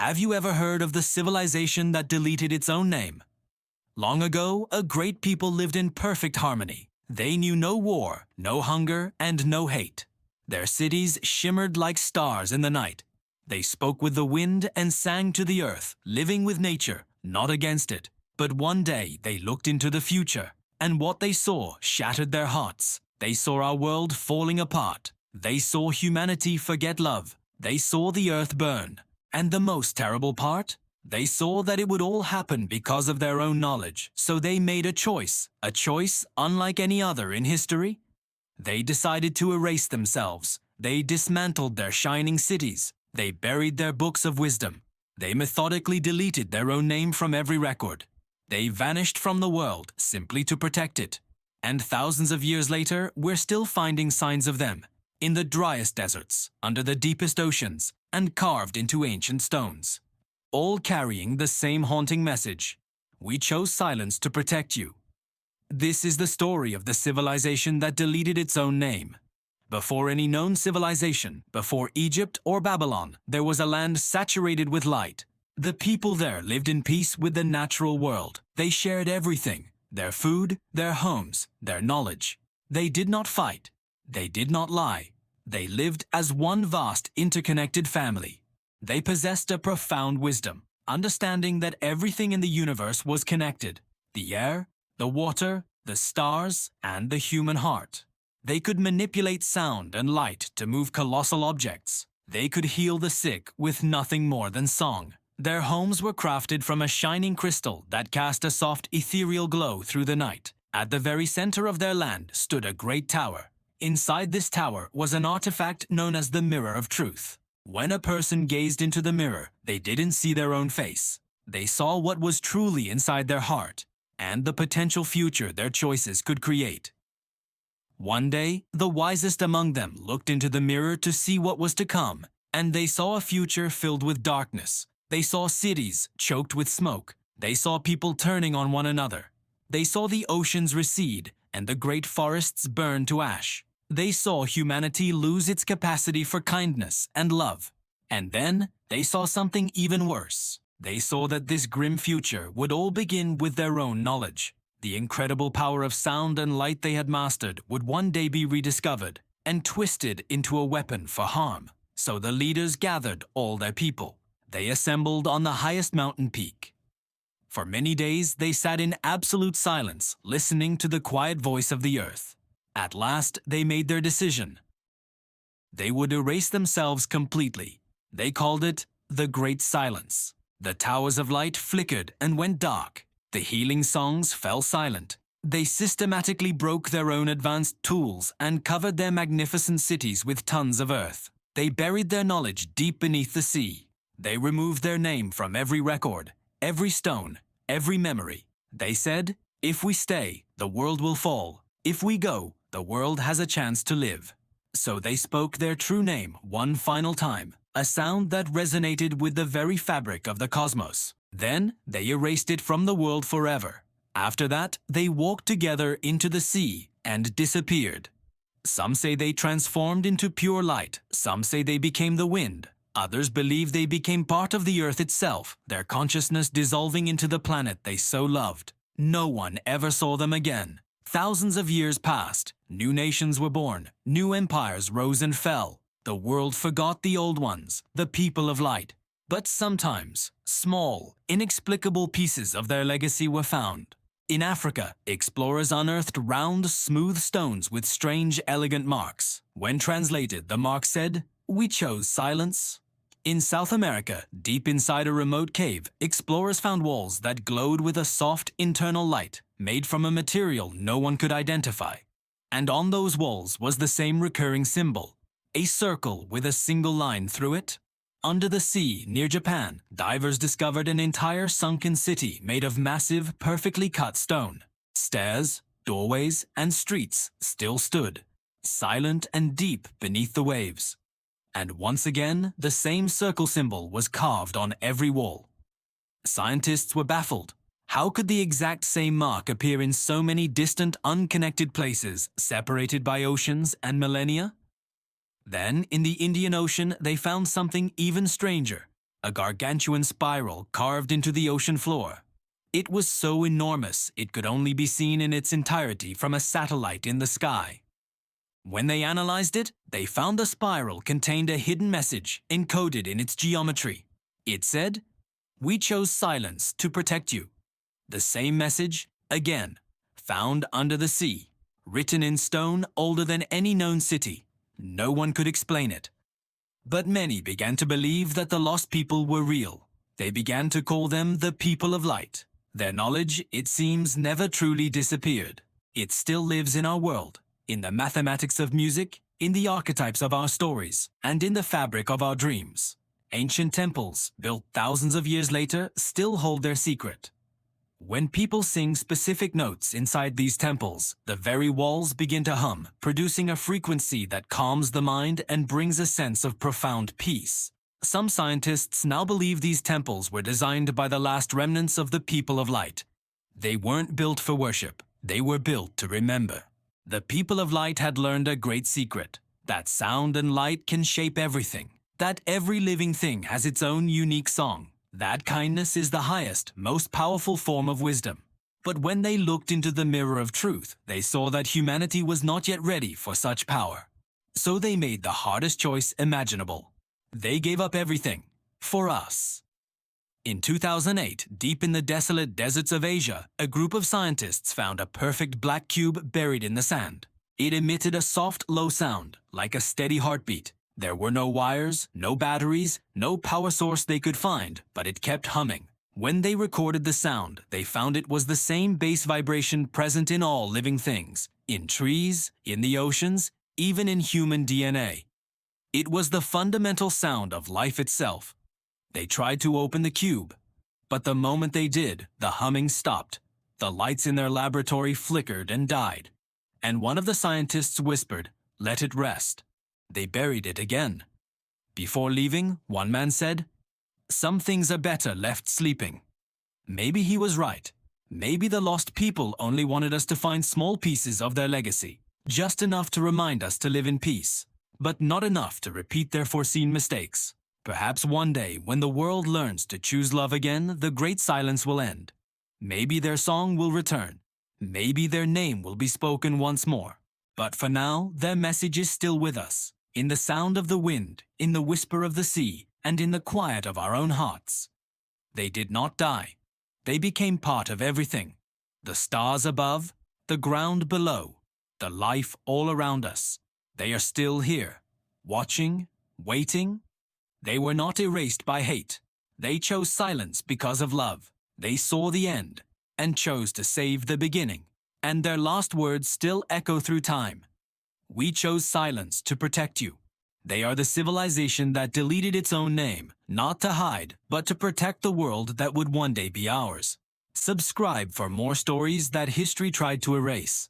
Have you ever heard of the civilization that deleted its own name? Long ago, a great people lived in perfect harmony. They knew no war, no hunger, and no hate. Their cities shimmered like stars in the night. They spoke with the wind and sang to the earth, living with nature, not against it. But one day they looked into the future, and what they saw shattered their hearts. They saw our world falling apart. They saw humanity forget love. They saw the earth burn. And the most terrible part? They saw that it would all happen because of their own knowledge. So they made a choice unlike any other in history. They decided to erase themselves. They dismantled their shining cities. They buried their books of wisdom. They methodically deleted their own name from every record. They vanished from the world simply to protect it. And thousands of years later, we're still finding signs of them, in the driest deserts, under the deepest oceans, and carved into ancient stones. All carrying the same haunting message. We chose silence to protect you. This is the story of the civilization that deleted its own name. Before any known civilization, before Egypt or Babylon, there was a land saturated with light. The people there lived in peace with the natural world. They shared everything, their food, their homes, their knowledge. They did not fight. They did not lie. They lived as one vast, interconnected family. They possessed a profound wisdom, understanding that everything in the universe was connected. The air, the water, the stars, and the human heart. They could manipulate sound and light to move colossal objects. They could heal the sick with nothing more than song. Their homes were crafted from a shining crystal that cast a soft ethereal glow through the night. At the very center of their land stood a great tower. Inside this tower was an artifact known as the Mirror of Truth. When a person gazed into the mirror, they didn't see their own face. They saw what was truly inside their heart, and the potential future their choices could create. One day, the wisest among them looked into the mirror to see what was to come, and they saw a future filled with darkness. They saw cities choked with smoke. They saw people turning on one another. They saw the oceans recede and the great forests burn to ash. They saw humanity lose its capacity for kindness and love. And then they saw something even worse. They saw that this grim future would all begin with their own knowledge. The incredible power of sound and light they had mastered would one day be rediscovered and twisted into a weapon for harm. So the leaders gathered all their people. They assembled on the highest mountain peak. For many days they sat in absolute silence, listening to the quiet voice of the earth. At last they made their decision. They would erase themselves completely. They called it the Great Silence. The towers of light flickered and went dark. The healing songs fell silent. They systematically broke their own advanced tools and covered their magnificent cities with tons of earth. They buried their knowledge deep beneath the sea. They removed their name from every record, every stone, every memory. They said, if we stay, the world will fall. If we go, the world has a chance to live. So they spoke their true name one final time, a sound that resonated with the very fabric of the cosmos. Then they erased it from the world forever. After that, they walked together into the sea and disappeared. Some say they transformed into pure light. Some say they became the wind. Others believe they became part of the earth itself, their consciousness dissolving into the planet they so loved. No one ever saw them again. Thousands of years passed. New nations were born. New empires rose and fell. The world forgot the old ones, the people of light. But sometimes, small, inexplicable pieces of their legacy were found. In Africa, explorers unearthed round, smooth stones with strange, elegant marks. When translated, the mark said, "We chose silence." In South America, deep inside a remote cave, explorers found walls that glowed with a soft, internal light, made from a material no one could identify. And on those walls was the same recurring symbol, a circle with a single line through it. Under the sea, near Japan, divers discovered an entire sunken city made of massive, perfectly cut stone. Stairs, doorways, and streets still stood, silent and deep beneath the waves. And once again, the same circle symbol was carved on every wall. Scientists were baffled. How could the exact same mark appear in so many distant, unconnected places, separated by oceans and millennia? Then, in the Indian Ocean, they found something even stranger. a gargantuan spiral carved into the ocean floor. It was so enormous it could only be seen in its entirety from a satellite in the sky. When they analyzed it, they found the spiral contained a hidden message encoded in its geometry. It said, "We chose silence to protect you." The same message, again, found under the sea, written in stone older than any known city. No one could explain it. But many began to believe that the lost people were real. They began to call them the people of light. Their knowledge, it seems, never truly disappeared. It still lives in our world, in the mathematics of music, in the archetypes of our stories, and in the fabric of our dreams. Ancient temples, built thousands of years later, still hold their secret. When people sing specific notes inside these temples, the very walls begin to hum, producing a frequency that calms the mind and brings a sense of profound peace. Some scientists now believe these temples were designed by the last remnants of the people of light. They weren't built for worship, they were built to remember. The people of light had learned a great secret, that sound and light can shape everything, that every living thing has its own unique song, that kindness is the highest, most powerful form of wisdom. But when they looked into the mirror of truth, they saw that humanity was not yet ready for such power. So they made the hardest choice imaginable. They gave up everything for us. In 2008, deep in the desolate deserts of Asia, a group of scientists found a perfect black cube buried in the sand. It emitted a soft, low sound, like a steady heartbeat. There were no wires, no batteries, no power source they could find, but it kept humming. When they recorded the sound, they found it was the same bass vibration present in all living things, in trees, in the oceans, even in human DNA. It was the fundamental sound of life itself. They tried to open the cube, but the moment they did, the humming stopped. The lights in their laboratory flickered and died. And one of the scientists whispered, "Let it rest." They buried it again. Before leaving, one man said, "Some things are better left sleeping." Maybe he was right. Maybe the lost people only wanted us to find small pieces of their legacy, just enough to remind us to live in peace, but not enough to repeat their foreseen mistakes. Perhaps one day, when the world learns to choose love again, the great silence will end. Maybe their song will return. Maybe their name will be spoken once more. But for now, their message is still with us, in the sound of the wind, in the whisper of the sea, and in the quiet of our own hearts. They did not die. They became part of everything. The stars above, the ground below, the life all around us. They are still here, watching, waiting. They were not erased by hate. They chose silence because of love. They saw the end and chose to save the beginning. And their last words still echo through time. "We chose silence to protect you." They are the civilization that deleted its own name, not to hide, but to protect the world that would one day be ours. Subscribe for more stories that history tried to erase.